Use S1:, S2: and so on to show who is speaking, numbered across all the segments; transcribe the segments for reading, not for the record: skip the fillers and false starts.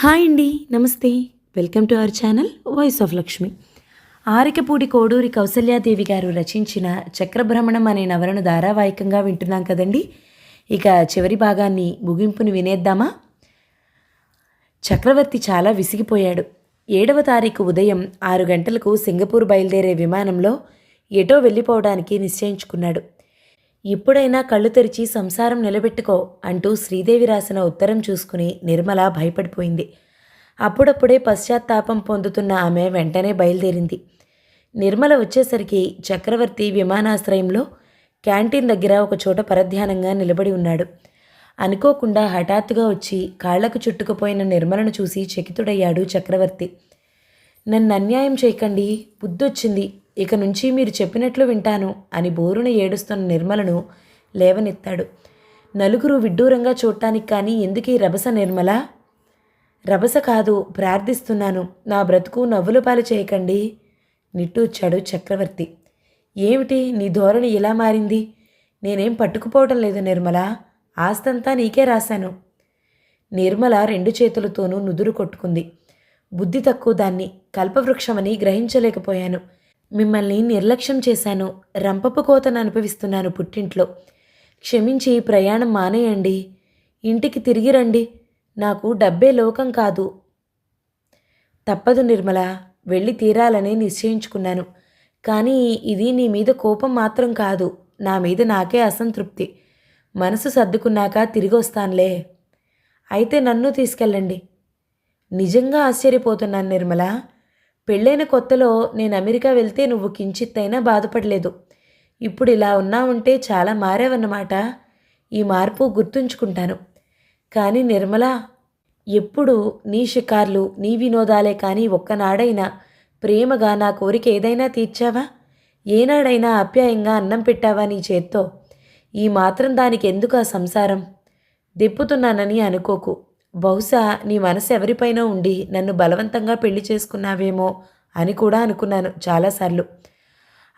S1: Hi అండి. నమస్తే. Welcome to our channel voice of Lakshmi. Arikapudi Koduri Kausalya Devi గారు రచించిన చక్రభ్రమణం అనే నవలను ధారావాహికంగా వింటున్నాం కదండి. ఇక చివరి భాగాన్ని ముగింపుని వినేద్దామా? చక్రవర్తి చాలా విసిగిపోయాడు. 7వ తారీఖు ఉదయం 6 గంటలకు సింగపూర్ బయలుదేరే విమానంలో ఎటో వెళ్ళిపోవడానికి నిశ్చయించుకున్నాడు. ఇప్పుడైనా కళ్ళు తెరిచి సంసారం నిలబెట్టుకో అంటూ శ్రీదేవి రాసిన ఉత్తరం చూసుకుని నిర్మల భయపడిపోయింది. అప్పుడప్పుడే పశ్చాత్తాపం పొందుతున్న ఆమె వెంటనే బయలుదేరింది. నిర్మల వచ్చేసరికి చక్రవర్తి విమానాశ్రయంలో క్యాంటీన్ దగ్గర ఒక చోట పరధ్యానంగా నిలబడి ఉన్నాడు. అనుకోకుండా హఠాత్తుగా వచ్చి కాళ్లకు చుట్టుకుపోయిన నిర్మలను చూసి చకితుడయ్యాడు చక్రవర్తి. నన్ను అన్యాయం చేయకండి, బుద్ధొచ్చింది, ఇక నుంచి మీరు చెప్పినట్లు వింటాను అని బోరున ఏడుస్తున్న నిర్మలను లేవనెత్తాడు. నలుగురు విడ్డూరంగా చూడటానికి కానీ ఎందుకీ రభస నిర్మల? రభస కాదు, ప్రార్థిస్తున్నాను, నా బ్రతుకు నవ్వుల పాలు చేయకండి నిట్టూర్చాడు చక్రవర్తి. ఏమిటి నీ ధోరణి ఇలా మారింది? నేనేం పట్టుకుపోవటం లేదు నిర్మల, ఆస్తంతా నీకే రాశాను. నిర్మల 2 చేతులతోనూ నుదురు కొట్టుకుంది. బుద్ధి తక్కువ దాన్ని, కల్పవృక్షమని గ్రహించలేకపోయాను. మిమ్మల్ని నిర్లక్ష్యం చేశాను. రంపపు కోతను అనుభవిస్తున్నాను పుట్టింట్లో. క్షమించి ప్రయాణం మానేయండి. ఇంటికి తిరిగి రండి. నాకు డబ్బే లోకం కాదు. తప్పదు నిర్మల, వెళ్ళి తీరాలని నిశ్చయించుకున్నాను. కానీ ఇది నీ మీద కోపం మాత్రం కాదు, నా మీద నాకే అసంతృప్తి. మనసు సర్దుకున్నాక తిరిగి వస్తానులే. అయితే నన్ను తీసుకెళ్ళండి. నిజంగా ఆశ్చర్యపోతున్నాను నిర్మల. పెళ్ళైన కొత్తలో నేను అమెరికా వెళ్తే నువ్వు కించిత్తైనా బాధపడలేదు. ఇప్పుడు ఇలా ఉన్నావంటే చాలా మారావన్నమాట. ఈ మార్పు గుర్తుంచుకుంటాను. కానీ నిర్మల, ఎప్పుడు నీ షికార్లు, నీ వినోదాలే కానీ ఒక్కనాడైనా ప్రేమగా నా కోరిక ఏదైనా తీర్చావా? ఏనాడైనా ఆప్యాయంగా అన్నం పెట్టావా నీ చేత్తో? ఈ మాత్రం దానికి ఎందుకు ఆ సంసారం? దెప్పుతున్నానని అనుకోకు. బహుశా నీ మనసు ఎవరిపైనో ఉండి నన్ను బలవంతంగా పెళ్లి చేసుకున్నావేమో అని కూడా అనుకున్నాను చాలాసార్లు.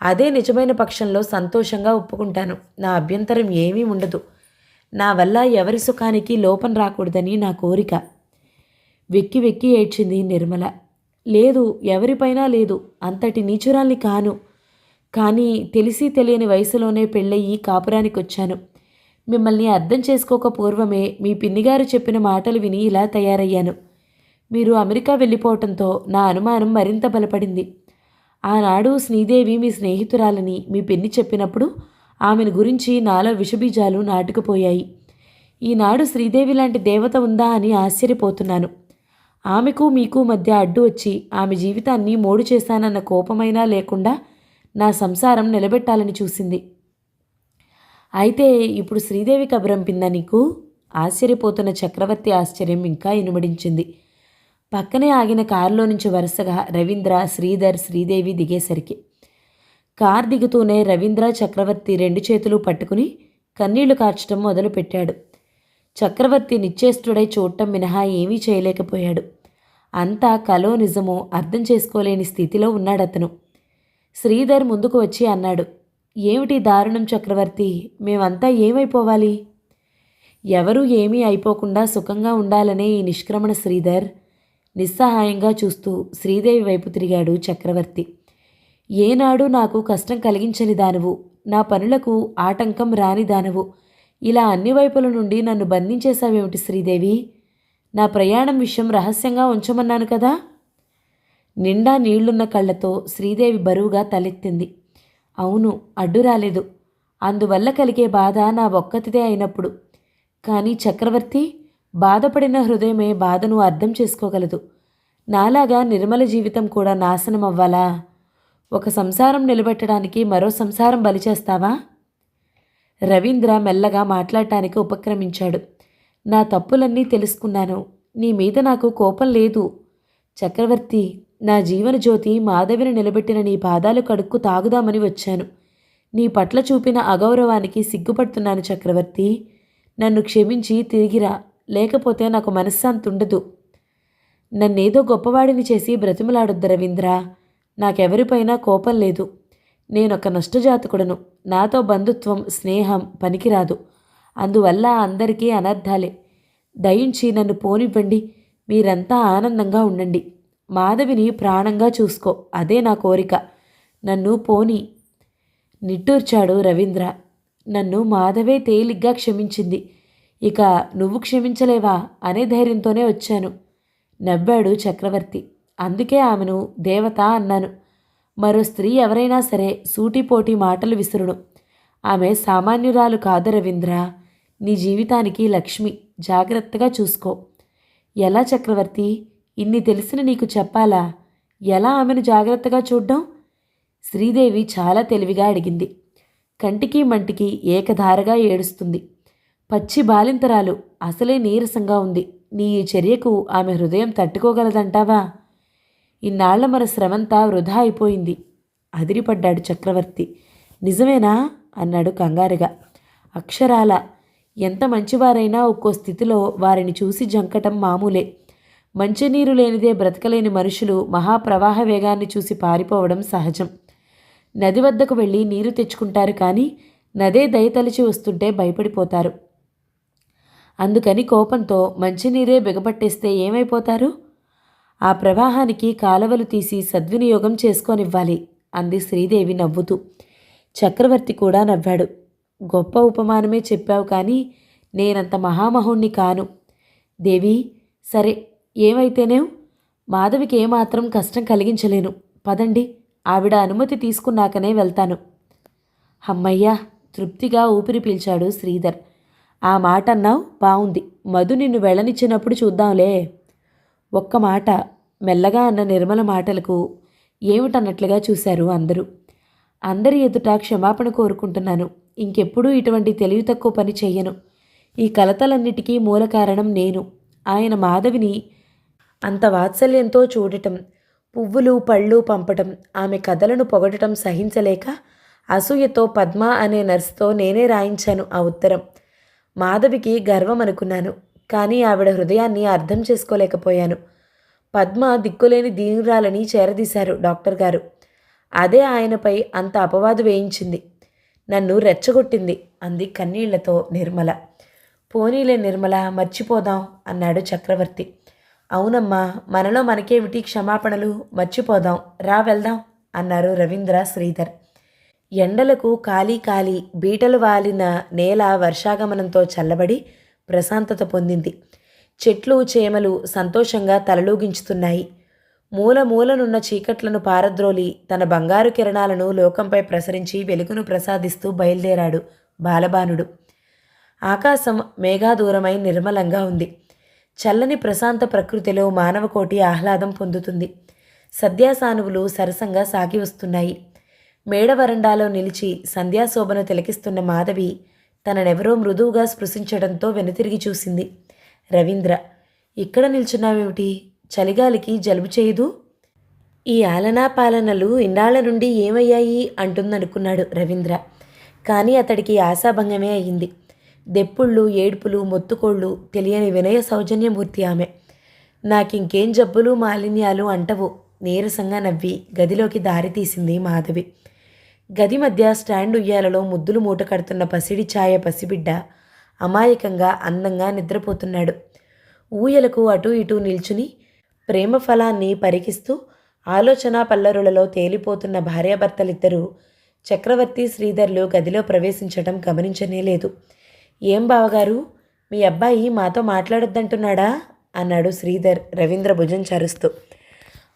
S1: అదే నిజమైన పక్షంలో సంతోషంగా ఒప్పుకుంటాను. నా అభ్యంతరం ఏమీ ఉండదు. నా వల్ల ఎవరి సుఖానికి లోపం రాకూడదని నా కోరిక. వెక్కి వెక్కి ఏడ్చింది నిర్మల. లేదు, ఎవరిపైనా లేదు, అంతటి నీచురాల్ని కాను. కానీ తెలిసి తెలియని వయసులోనే పెళ్ళయ్యి కాపురానికి వచ్చాను. మిమ్మల్ని అర్థం చేసుకోక పూర్వమే మీ పిన్నిగారు చెప్పిన మాటలు విని ఇలా తయారయ్యాను. మీరు అమెరికా వెళ్ళిపోవటంతో నా అనుమానం మరింత బలపడింది. ఆనాడు శ్రీదేవి మీ స్నేహితురాలని మీ పిన్ని చెప్పినప్పుడు ఆమెను గురించి నాలో విషబీజాలు నాటుకుపోయాయి. ఈనాడు శ్రీదేవి లాంటి దేవత ఉందా అని ఆశ్చర్యపోతున్నాను. ఆమెకు మీకు మధ్య అడ్డు వచ్చి ఆమె జీవితాన్ని మోడు చేశానన్న కోపమైనా లేకుండా నా సంసారం నిలబెట్టాలని చూసింది. అయితే ఇప్పుడు శ్రీదేవి కబురంపిందా నీకు? ఆశ్చర్యపోతున్న చక్రవర్తి ఆశ్చర్యం ఇంకా ఇనుమడించింది. పక్కనే ఆగిన కారులో నుంచి వరుసగా రవీంద్ర, శ్రీధర్, శ్రీదేవి దిగేసరికి కారు దిగుతూనే రవీంద్ర చక్రవర్తి 2 చేతులు పట్టుకుని కన్నీళ్లు కార్చడం మొదలుపెట్టాడు. చక్రవర్తి నిశ్చేష్టుడై చూడటం మినహా ఏమీ చేయలేకపోయాడు. అంతా కలో నిజమో అర్థం చేసుకోలేని స్థితిలో ఉన్నాడతను. శ్రీధర్ ముందుకు వచ్చి అన్నాడు, ఏమిటి దారుణం చక్రవర్తి? మేమంతా ఏమైపోవాలి? ఎవరూ ఏమీ అయిపోకుండా సుఖంగా ఉండాలనే ఈ నిష్క్రమణ శ్రీధర్. నిస్సహాయంగా చూస్తూ శ్రీదేవి వైపు తిరిగాడు చక్రవర్తి. ఏనాడు నాకు కష్టం కలిగించని దానవు, నా పనులకు ఆటంకం రాని దానవు, ఇలా అన్ని వైపుల నుండి నన్ను బంధించేశావేమిటి శ్రీదేవి? నా ప్రయాణం విషయం రహస్యంగా ఉంచమన్నాను కదా? నిండా నీళ్లున్న కళ్ళతో శ్రీదేవి బరువుగా తలెత్తింది. అవును, అడ్డు రాలేదు. అందువల్ల కలిగే బాధ నా ఒక్కతిదే అయినప్పుడు. కానీ చక్రవర్తి, బాధపడిన హృదయమే బాధను అర్థం చేసుకోగలదు. నాలాగా నిర్మల జీవితం కూడా నాశనం అవ్వాలా? ఒక సంసారం నిలబెట్టడానికి మరో సంసారం బలిచేస్తావా? రవీంద్ర మెల్లగా మాట్లాడటానికి ఉపక్రమించాడు. నా తప్పులన్నీ తెలుసుకున్నాను. నీ మీద నాకు కోపం లేదు చక్రవర్తి. నా జీవన జ్యోతి మాధవిని నిలబెట్టిన నీ పాదాలు కడుక్కు తాగుదామని వచ్చాను. నీ పట్ల చూపిన అగౌరవానికి సిగ్గుపడుతున్నాను చక్రవర్తి. నన్ను క్షమించి తిరిగిరా, లేకపోతే నాకు మనశ్శాంతి ఉండదు. నన్నేదో గొప్పవాడిని చేసి బ్రతిమలాడొద్దు రవీంద్ర. నాకెవరిపైనా కోపం లేదు. నేనొక నష్టజాతకుడను. నాతో బంధుత్వం, స్నేహం పనికిరాదు. అందువల్ల అందరికీ అనర్థాలే. దయించి నన్ను పోనివ్వండి. మీరంతా ఆనందంగా ఉండండి. మాధవిని ప్రాణంగా చూసుకో, అదే నా కోరిక. నన్ను పోని నిట్టూర్చాడు రవీంద్ర. నన్ను మాధవే తేలిగ్గా క్షమించింది. ఇక నువ్వు క్షమించలేవా అనే ధైర్యంతోనే వచ్చాను, నవ్వాడు చక్రవర్తి. అందుకే ఆమెను దేవత అన్నాను. మరో స్త్రీ ఎవరైనా సరే సూటిపోటి మాటలు విసురును. ఆమె సామాన్యురాలు కాదు రవీంద్ర, నీ జీవితానికి లక్ష్మి. జాగ్రత్తగా చూసుకో. ఎలా చక్రవర్తి? ఇన్ని తెలిసిన నీకు చెప్పాలా? ఎలా ఆమెను జాగ్రత్తగా చూడ్డం? శ్రీదేవి చాలా తెలివిగా అడిగింది. కంటికి మంటికి ఏకధారగా ఏడుస్తుంది. పచ్చి బాలింతరాలు, అసలే నీరసంగా ఉంది. నీ ఈ చర్యకు ఆమె హృదయం తట్టుకోగలదంటావా? ఇన్నాళ్ల మన శ్రమంతా వృధా అయిపోయింది, అదిరిపడ్డాడు చక్రవర్తి. నిజమేనా అన్నాడు కంగారుగా. అక్షరాల. ఎంత మంచివారైనా ఒక్కో స్థితిలో వారిని చూసి జంకటం మామూలే. మంచినీరు లేనిదే బ్రతకలేని మనుషులు మహాప్రవాహ వేగాన్ని చూసి పారిపోవడం సహజం. నది వద్దకు వెళ్ళి నీరు తెచ్చుకుంటారు, కానీ నదే దయతలిచి వస్తుంటే భయపడిపోతారు. అందుకని కోపంతో మంచినీరే బిగపట్టేస్తే ఏమైపోతారు? ఆ ప్రవాహానికి కాలవలు తీసి సద్వినియోగం చేసుకోనివ్వాలి, అంది శ్రీదేవి నవ్వుతూ. చక్రవర్తి కూడా నవ్వాడు. గొప్ప ఉపమానమే చెప్పావు, కానీ నేనంత మహామహుణ్ణి కాను. దేవి, సరే ఏమైతేనేం మాధవికి ఏమాత్రం కష్టం కలిగించలేను. పదండి, ఆవిడ అనుమతి తీసుకున్నాకనే వెళ్తాను. హమ్మయ్యా, తృప్తిగా ఊపిరి పీల్చాడు శ్రీధర్. ఆ మాట అన్నావు, బావుంది. మధు నిన్ను వెళ్ళనిచ్చినప్పుడు చూద్దాంలే. ఒక్క మాట, మెల్లగా అన్న నిర్మల మాటలకు ఏమిటన్నట్లుగా చూశారు అందరూ. అందరి ఎదుట క్షమాపణ కోరుకుంటున్నాను. ఇంకెప్పుడూ ఇటువంటి తెలివి తక్కువ పని చెయ్యను. ఈ కలతలన్నిటికీ మూల కారణం నేను. ఆయన మాధవిని అంత వాత్సల్యంతో చూడటం, పువ్వులు పళ్ళు పంపటం, ఆమె కథలను పొగడటం సహించలేక అసూయతో పద్మ అనే నర్సుతో నేనే రాయించాను ఆ ఉత్తరం. మాధవికి గర్వం అనుకున్నాను, కానీ ఆవిడ హృదయాన్ని అర్థం చేసుకోలేకపోయాను. పద్మ దిక్కులేని దీనురాలని చేరదీశారు డాక్టర్ గారు. అదే ఆయనపై అంత అపవాదు వేయించింది, నన్ను రెచ్చగొట్టింది, అంది కన్నీళ్లతో నిర్మల. పోనీలే నిర్మల, మర్చిపోదాం అన్నాడు చక్రవర్తి. అవునమ్మా, మనలో మనకేమిటి క్షమాపణలు, మర్చిపోదాం, రా వెళ్దాం అన్నారు రవీంద్ర శ్రీధర్. ఎండలకు కాలి కాలి బీటలు వాలిన నేల వర్షాగమనంతో చల్లబడి ప్రశాంతత పొందింది. చెట్లు చేమలు సంతోషంగా తలలూగించుతున్నాయి. మూల మూలనున్న చీకట్లను పారద్రోలి తన బంగారు కిరణాలను లోకంపై ప్రసరించి వెలుగును ప్రసాదిస్తూ బయలుదేరాడు బాలబానుడు. ఆకాశం మేఘాదూరమై నిర్మలంగా ఉంది. చల్లని ప్రశాంత ప్రకృతిలో మానవకోటి ఆహ్లాదం పొందుతుంది. సద్యాసానువులు సరసంగా సాగి వస్తున్నాయి. మేడ వరండాలో నిలిచి సంధ్యాశోభను తిలకిస్తున్న మాధవి తననెవరో మృదువుగా స్పృశించడంతో వెనుతిరిగి చూసింది. రవీంద్ర, ఇక్కడ నిల్చున్నావేమిటి? చలిగాలికి జలుబు చేయదు? ఈ ఆలనా పాలనలు ఇన్నాళ్ల నుండి ఏమయ్యాయి అంటుందనుకున్నాడు రవీంద్ర. కానీ అతడికి ఆశాభంగమే అయింది. దెప్పుళ్ళు, ఏడ్పులు, మొత్తుకోళ్ళు తెలియని వినయ సౌజన్యమూర్తి ఆమె. నాకింకేం జబ్బులు మాలిన్యాలు అంటవు, నీరసంగా నవ్వి గదిలోకి దారి తీసింది మాధవి. గది మధ్య స్టాండ్ ఉయ్యాలలో ముద్దులు మూట కడుతున్న పసిడి ఛాయ పసిబిడ్డ అమాయకంగా అందంగా నిద్రపోతున్నాడు. ఊయలకు అటూ ఇటూ నిల్చుని ప్రేమ ఫలాన్ని పరికిస్తూ ఆలోచన పల్లరులలో తేలిపోతున్న భార్యాభర్తలిద్దరూ చక్రవర్తి శ్రీధర్లు గదిలో ప్రవేశించటం గమనించనేలేదు. ఏం బావగారు, మీ అబ్బాయి మాతో మాట్లాడొద్దంటున్నాడా అన్నాడు శ్రీధర్ రవీంద్ర భుజం చరుస్తూ.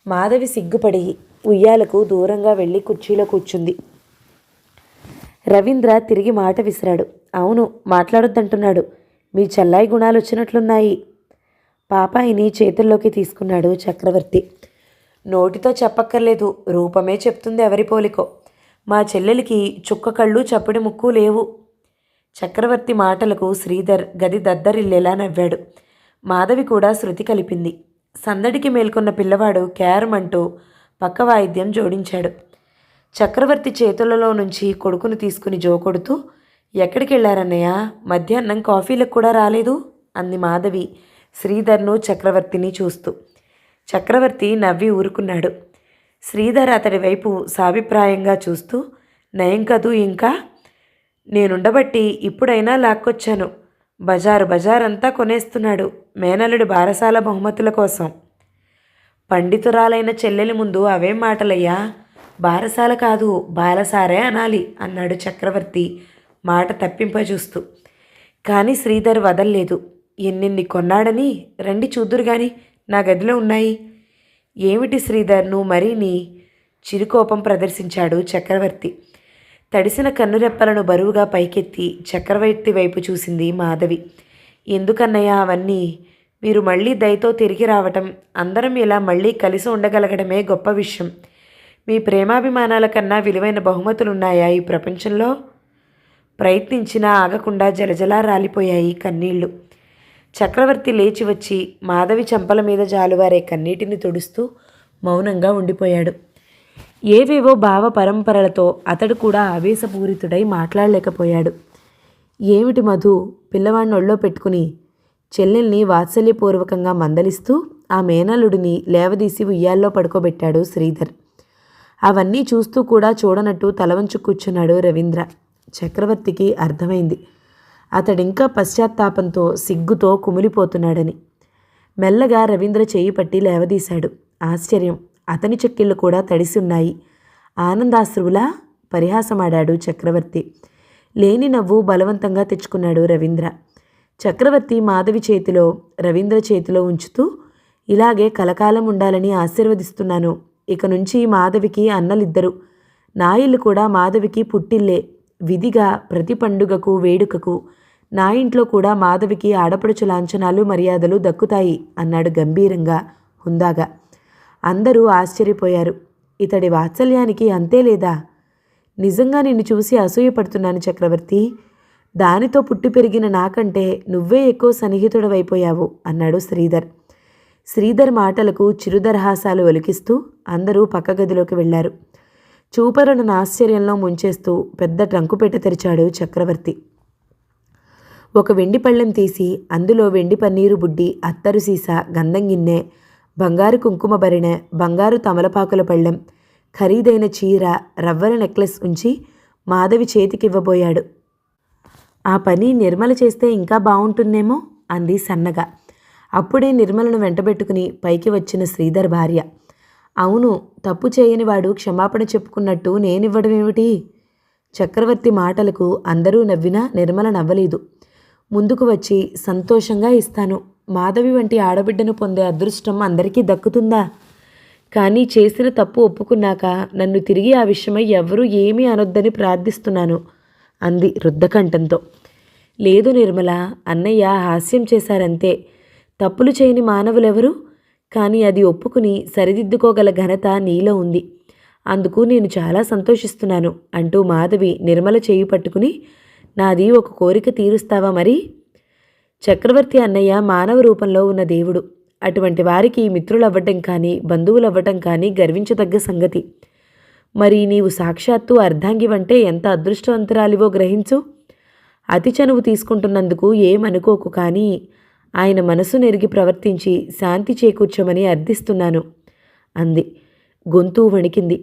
S1: మాధవి సిగ్గుపడి ఉయ్యాలకు దూరంగా వెళ్ళి కుర్చీలో కూర్చుంది. రవీంద్ర తిరిగి మాట విసిరాడు. అవును, మాట్లాడొద్దంటున్నాడు. మీ చెల్లాయి గుణాలు వచ్చినట్లున్నాయి. పాపాయిని చేతుల్లోకి తీసుకున్నాడు చక్రవర్తి. నోటితో చెప్పక్కర్లేదు, రూపమే చెప్తుంది ఎవరి పోలికో. మా చెల్లెలికి చుక్క కళ్ళు చప్పుడి ముక్కు లేవు. చక్రవర్తి మాటలకు శ్రీధర్ గది దద్దరిల్లేలా నవ్వాడు. మాధవి కూడా శృతి కలిపింది. సందడికి మేల్కొన్న పిల్లవాడు క్యారమంటూ పక్క వాయిద్యం జోడించాడు. చక్రవర్తి చేతులలో నుంచి కొడుకును తీసుకుని జోకొడుతూ, ఎక్కడికి వెళ్ళారన్నయ్య? మధ్యాహ్నం కాఫీలకు కూడా రాలేదు అంది మాధవి శ్రీధర్ను చక్రవర్తిని చూస్తూ. చక్రవర్తి నవ్వి ఊరుకున్నాడు. శ్రీధర్ అతడి వైపు సాభిప్రాయంగా చూస్తూ, నయం కదూ ఇంకా? నేనుండబట్టి ఇప్పుడైనా లాక్కొచ్చాను. బజారంతా కొనేస్తున్నాడు మేనల్లుడి బారసాల బహుమతుల కోసం. పండితురాలైన చెల్లెలి ముందు అవేం మాటలయ్యా, బారసాల కాదు బాలసారే అనాలి అన్నాడు చక్రవర్తి మాట తప్పింపజూస్తూ. కానీ శ్రీధర్ వదల్లేదు. ఎన్నెన్ని కొన్నాడని రండి చూద్దురు గాని, నా గదిలో ఉన్నాయి. ఏమిటి శ్రీధర్, నువ్వు మరీ నీ చిరుకోపం ప్రదర్శించాడు చక్రవర్తి. తడిసిన కన్నురెప్పలను బరువుగా పైకెత్తి చక్రవర్తి వైపు చూసింది మాధవి. ఎందుకన్నయ్య అవన్నీ? మీరు మళ్ళీ దయతో తిరిగి రావటం, అందరం ఇలా మళ్ళీ కలిసి ఉండగలగడమే గొప్ప విషయం. మీ ప్రేమాభిమానాల కన్నా విలువైన బహుమతులున్నాయా ఈ ప్రపంచంలో? ప్రయత్నించినా ఆగకుండా జలజలా రాలిపోయాయి కన్నీళ్లు. చక్రవర్తి లేచి వచ్చి మాధవి చెంపల మీద జాలువారే కన్నీటిని తుడుస్తూ మౌనంగా ఉండిపోయాడు. ఏవేవో భావ పరంపరలతో అతడు కూడా ఆవేశపూరితుడై మాట్లాడలేకపోయాడు. ఏమిటి మధు? పిల్లవాడిని ఒళ్ళో పెట్టుకుని చెల్లెల్ని వాత్సల్యపూర్వకంగా మందలిస్తూ ఆ మేనల్లుడిని లేవదీసి ఉయ్యాల్లో పడుకోబెట్టాడు శ్రీధర్. అవన్నీ చూస్తూ కూడా చూడనట్టు తలవంచు కూర్చున్నాడు రవీంద్ర. చక్రవర్తికి అర్థమైంది అతడింకా పశ్చాత్తాపంతో సిగ్గుతో కుమిలిపోతున్నాడని. మెల్లగా రవీంద్ర చేయి పట్టి లేవదీశాడు. ఆశ్చర్యం, అతని చెక్కిళ్ళు కూడా తడిసి ఉన్నాయి. ఆనందాశ్రువులా పరిహాసమాడాడు చక్రవర్తి. లేని నవ్వు బలవంతంగా తెచ్చుకున్నాడు రవీంద్ర. చక్రవర్తి మాధవి చేతిలో రవీంద్ర చేతిలో ఉంచుతూ, ఇలాగే కలకాలం ఉండాలని ఆశీర్వదిస్తున్నాను. ఇక నుంచి మాధవికి అన్నలిద్దరు. నా ఇల్లు కూడా మాధవికి పుట్టిల్లే. విధిగా ప్రతి పండుగకు వేడుకకు నా ఇంట్లో కూడా మాధవికి ఆడపడుచు లాంఛనాలు మర్యాదలు దక్కుతాయి అన్నాడు గంభీరంగా హుందాగా. అందరూ ఆశ్చర్యపోయారు. ఇతడి వాత్సల్యానికి అంతే లేదా? నిజంగా నిన్ను చూసి అసూయపడుతున్నాను చక్రవర్తి. దానితో పుట్టి పెరిగిన నాకంటే నువ్వే ఎక్కువ సన్నిహితుడవైపోయావు అన్నాడు శ్రీధర్. శ్రీధర్ మాటలకు చిరుదరహాసాలు ఒలికిస్తూ అందరూ పక్క గదిలోకి వెళ్లారు. చూపరులను ఆశ్చర్యంలో ముంచేస్తూ పెద్ద ట్రంకు పెట్టి తెరిచాడు చక్రవర్తి. ఒక వెండి పళ్ళెం తీసి అందులో వెండి పన్నీరు బుడ్డి, అత్తరు సీసా, గంధం గిన్నె, బంగారు కుంకుమ భరిణె, బంగారు తమలపాకుల పళ్ళెం, ఖరీదైన చీర, రవ్వల నెక్లెస్ ఉంచి మాధవి చేతికివ్వబోయాడు. ఆ పని నిర్మల చేస్తే ఇంకా బాగుంటుందేమో అంది సన్నగా. అప్పుడే నిర్మలను వెంటబెట్టుకుని పైకి వచ్చిన శ్రీధర్ భార్య. అవును, తప్పు చేయని వాడు క్షమాపణ చెప్పుకున్నట్టు నేనివ్వడమేమిటి? చక్రవర్తి మాటలకు అందరూ నవ్వినా నిర్మల నవ్వలేదు. ముందుకు వచ్చి, సంతోషంగా ఇస్తాను. మాధవి వంటి ఆడబిడ్డను పొందే అదృష్టం అందరికీ దక్కుతుందా? కానీ చేసిన తప్పు ఒప్పుకున్నాక నన్ను తిరిగి ఆ విషయమై ఎవరూ ఏమీ అనొద్దని ప్రార్థిస్తున్నాను అంది రుద్ధకంఠంతో. లేదు నిర్మల, అన్నయ్య హాస్యం చేశారంతే. తప్పులు చేయని మానవులెవరు? కానీ అది ఒప్పుకుని సరిదిద్దుకోగల ఘనత నీలో ఉంది. అందుకు నేను చాలా సంతోషిస్తున్నాను అంటూ మాధవి నిర్మల చేయి పట్టుకుని, నాది ఒక కోరిక తీరుస్తావా మరి? చక్రవర్తి అన్నయ్య మానవ రూపంలో ఉన్న దేవుడు. అటువంటి వారికి మిత్రులవ్వటం కానీ బంధువులవ్వటం కానీ గర్వించదగ్గ సంగతి. మరి నీవు సాక్షాత్తు అర్ధాంగివంటే ఎంత అదృష్టవంతురాలివో గ్రహించు. అతి చనువు తీసుకుంటున్నందుకు ఏమనుకోకు, కానీ ఆయన మనసు నెరిగి ప్రవర్తించి శాంతి చేకూర్చమని అర్థిస్తున్నాను అంది. గొంతు వణికింది.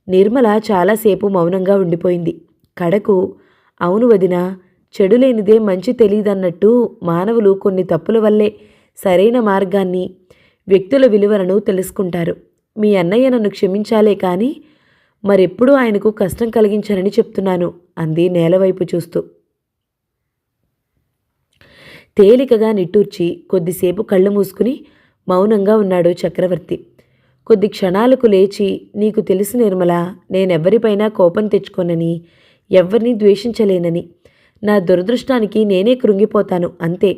S1: నిర్మల చాలాసేపు మౌనంగా ఉండిపోయింది. కడకు, అవును వదినా, చెడు లేనిదే మంచి తెలీదన్నట్టు మానవులు కొన్ని తప్పుల వల్లే సరైన మార్గాన్ని, వ్యక్తుల విలువలను తెలుసుకుంటారు. మీ అన్నయ్య నన్ను క్షమించాలే కానీ మరెప్పుడూ ఆయనకు కష్టం కలిగించానని చెప్తున్నాను అంది నేలవైపు చూస్తూ. తేలికగా నిట్టూర్చి కొద్దిసేపు కళ్ళు మూసుకుని మౌనంగా ఉన్నాడు చక్రవర్తి. కొద్ది క్షణాలకు లేచి, నీకు తెలుసు నిర్మల, నేనెవ్వరిపైనా కోపం తెచ్చుకోనని, ఎవ్వరినీ ద్వేషించలేనని. నా దురదృష్టానికి నేనే కృంగిపోతాను అంతే.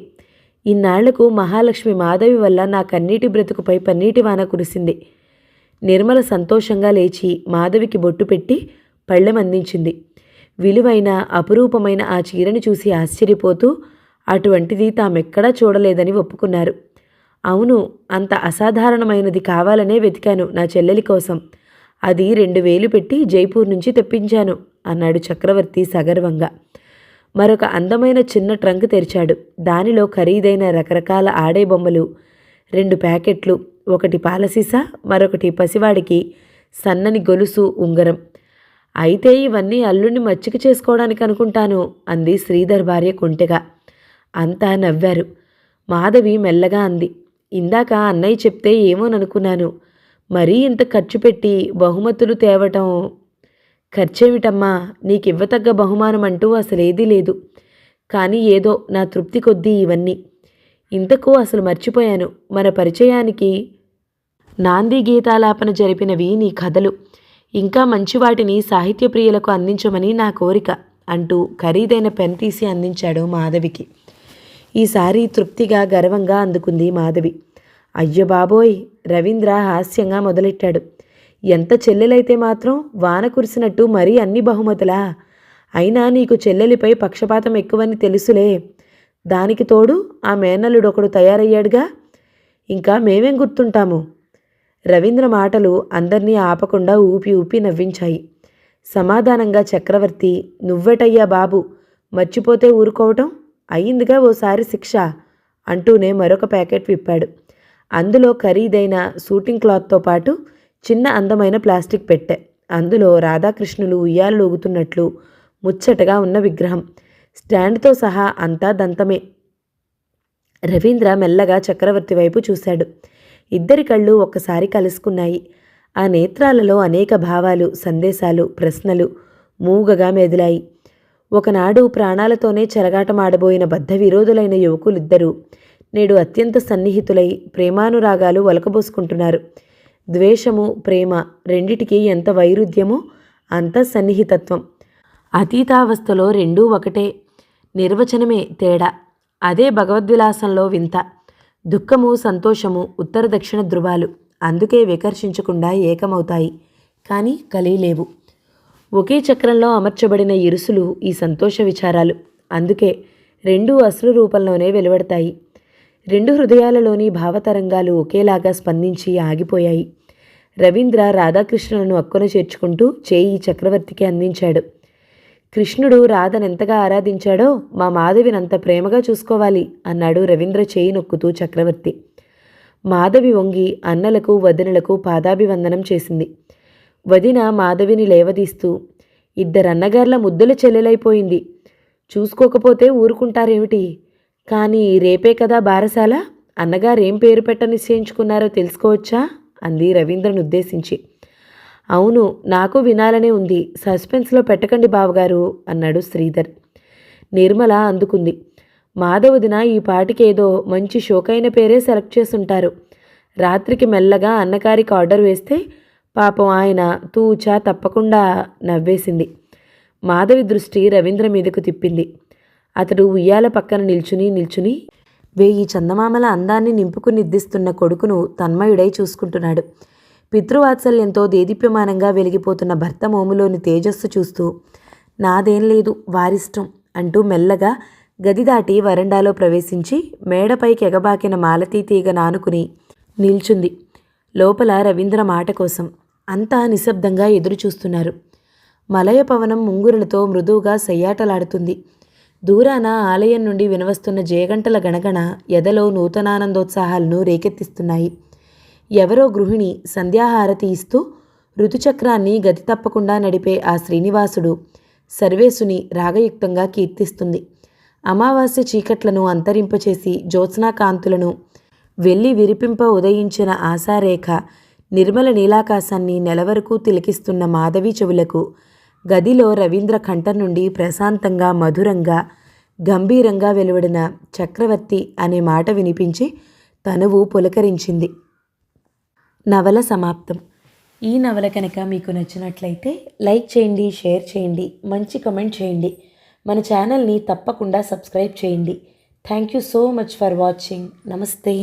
S1: ఇన్నాళ్లకు మహాలక్ష్మి మాధవి వల్ల నా కన్నీటి బ్రతుకుపై పన్నీటి వాన కురిసింది. నిర్మల సంతోషంగా లేచి మాధవికి బొట్టు పెట్టి పళ్ళెం అందించింది. విలువైన అపురూపమైన ఆ చీరను చూసి ఆశ్చర్యపోతూ అటువంటిది తామెక్కడా చూడలేదని ఒప్పుకున్నారు. అవును, అంత అసాధారణమైనది కావాలనే వెతికాను నా చెల్లెలి కోసం. అది 2000 పెట్టి జైపూర్ నుంచి తెప్పించాను అన్నాడు చక్రవర్తి సగర్వంగా. మరొక అందమైన చిన్న ట్రంక్ తెరిచాడు. దానిలో ఖరీదైన రకరకాల ఆడే బొమ్మలు, 2 ప్యాకెట్లు, ఒకటి పాలసీసా, మరొకటి పసివాడికి సన్నని గొలుసు, ఉంగరం. అయితే ఇవన్నీ అల్లుడిని మచ్చిక చేసుకోవడానికి అనుకుంటాను అంది శ్రీధర్ భార్య కొంటెగా. అంతా నవ్వారు. మాధవి మెల్లగా అంది, ఇందాక అన్నయ్య చెప్తే ఏమోననుకున్నాను. మరీ ఇంత ఖర్చు పెట్టి బహుమతులు తేవటం. ఖర్చేమిటమ్మా, నీకివ్వతగ్గ బహుమానం అంటూ అసలేదీ లేదు. కానీ ఏదో నా తృప్తి కొద్దీ ఇవన్నీ. ఇంతకు అసలు మర్చిపోయాను, మన పరిచయానికి నాంది గీతాలాపన జరిపినవి నీ కథలు. ఇంకా మంచి వాటిని సాహిత్య ప్రియులకు అందించమని నా కోరిక అంటూ ఖరీదైన పెన్ తీసి అందించాడు మాధవికి. ఈసారి తృప్తిగా గర్వంగా అందుకుంది మాధవి. అయ్యో బాబోయ్, రవీంద్ర హాస్యంగా మొదలెట్టాడు. ఎంత చెల్లెలైతే మాత్రం వాన కురిసినట్టు మరీ అన్ని బహుమతులా? అయినా నీకు చెల్లెలిపై పక్షపాతం ఎక్కువని తెలుసులే. దానికి తోడు ఆ మేనల్లుడొకడు తయారయ్యాడుగా, ఇంకా మేమేం గుర్తుంటాము? రవీంద్ర మాటలు అందర్నీ ఆపకుండా ఊపి ఊపి నవ్వించాయి. సమాధానంగా చక్రవర్తి, నువ్వెటయ్యా బాబు, మర్చిపోతే ఊరుకోవటం? అయ్యిందిగా ఓసారి శిక్ష అంటూనే మరొక ప్యాకెట్ విప్పాడు. అందులో ఖరీదైన షూటింగ్ క్లాత్తో పాటు చిన్న అందమైన ప్లాస్టిక్ పెట్టె. అందులో రాధాకృష్ణులు ఉయ్యాలు ఊగుతున్నట్లు ముచ్చటగా ఉన్న విగ్రహం, స్టాండ్తో సహా అంతా దంతమే. రవీంద్ర మెల్లగా చక్రవర్తి వైపు చూశాడు. ఇద్దరి కళ్ళు ఒక్కసారి కలుసుకున్నాయి. ఆ నేత్రాలలో అనేక భావాలు, సందేశాలు, ప్రశ్నలు మూగగా మెదిలాయి. ఒకనాడు ప్రాణాలతోనే చెలగాటమాడబోయిన బద్ధ విరోధులైన యువకులిద్దరూ నేడు అత్యంత సన్నిహితులై ప్రేమానురాగాలు ఒలకబోసుకుంటున్నారు. ద్వేషము, ప్రేమ రెండిటికీ ఎంత వైరుధ్యమో అంత సన్నిహితత్వం. అతీతావస్థలో రెండూ ఒకటే, నిర్వచనమే తేడా. అదే భగవద్విలాసంలో వింత. దుఃఖము, సంతోషము ఉత్తర దక్షిణ ధృవాలు, అందుకే వికర్షించకుండా ఏకమవుతాయి, కానీ కలిలేవు. ఒకే చక్రంలో అమర్చబడిన ఇరుసులు ఈ సంతోష విచారాలు, అందుకే రెండూ అసలు రూపంలోనే వెలువడతాయి. రెండు హృదయాలలోని భావతరంగాలు ఒకేలాగా స్పందించి ఆగిపోయాయి. రవీంద్ర రాధాకృష్ణులను అక్కున చేర్చుకుంటూ చేయి చక్రవర్తికి అందించాడు. కృష్ణుడు రాధనెంతగా ఆరాధించాడో మా మాధవినంత ప్రేమగా చూసుకోవాలి అన్నాడు రవీంద్ర చేయి నొక్కుతూ చక్రవర్తి. మాధవి వంగి అన్నలకు వదినలకు పాదాభివందనం చేసింది. వదిన మాధవిని లేవదీస్తూ, ఇద్దరన్నగార్ల ముద్దుల చెల్లెలైపోయింది, చూసుకోకపోతే ఊరుకుంటారేమిటి? కానీ రేపే కదా బారసాల, అన్నగారేం పేరు పెట్ట నిశ్చయించుకున్నారో తెలుసుకోవచ్చా అంది రవీంద్రను ఉద్దేశించి. అవును, నాకు వినాలనే ఉంది, సస్పెన్స్లో పెట్టకండి బావగారు అన్నాడు శ్రీధర్. నిర్మల అందుకుంది. మాధవదిన ఈ పాటికేదో మంచి షోకైన పేరే సెలెక్ట్ చేసుంటారు. రాత్రికి మెల్లగా అన్నగారికి ఆర్డర్ వేస్తే పాపం ఆయన తూచా తప్పకుండా నవ్వేసింది. మాధవి దృష్టి రవీంద్ర మీదకు తిప్పింది. అతడు ఉయ్యాల పక్కన నిల్చుని 1000 చందమామల అందాన్ని నింపుకు నిర్దిస్తున్న కొడుకును తన్మయుడై చూసుకుంటున్నాడు. పితృవాత్సల్యంతో దేదీప్యమానంగా వెలిగిపోతున్న భర్త మోములోని తేజస్సు చూస్తూ, నాదేం లేదు, వారిష్టం అంటూ మెల్లగా గది దాటి వరండాలో ప్రవేశించి మేడపైకి ఎగబాకిన మాలతీ తీగ నానుకుని నిల్చుంది. లోపల రవీంద్ర మాట కోసం అంతా నిశ్శబ్దంగా ఎదురుచూస్తున్నారు. మలయ పవనం ముంగురులతో మృదువుగా సయ్యాటలాడుతుంది. దూరాన ఆలయం నుండి వినవస్తున్న జయగంటల గణగణ ఎదలో నూతనానందోత్సాహాలను రేకెత్తిస్తున్నాయి. ఎవరో గృహిణి సంధ్యాహారతి ఇస్తూ ఋతుచక్రాన్ని గతి తప్పకుండా నడిపే ఆ శ్రీనివాసుడు సర్వేసుని రాగయుక్తంగా కీర్తిస్తుంది. అమావాస్య చీకట్లను అంతరింపచేసి జ్యోత్స్నాకాంతులను వెళ్ళి విరిపింప ఉదయించిన ఆశారేఖ నిర్మల నీలాకాశాన్ని నెలవరకు తిలకిస్తున్న మాధవి చెవులకు గదిలో రవీంద్ర కంఠం నుండి ప్రశాంతంగా, మధురంగా, గంభీరంగా వెలువడిన చక్రవర్తి అనే మాట వినిపించి తనువు పులకరించింది. నవల సమాప్తం. ఈ నవల కనుక మీకు నచ్చినట్లయితే లైక్ చేయండి, షేర్ చేయండి, మంచి కమెంట్ చేయండి. మన ఛానల్ని తప్పకుండా సబ్స్క్రైబ్ చేయండి. Thank you so much for watching. నమస్తే.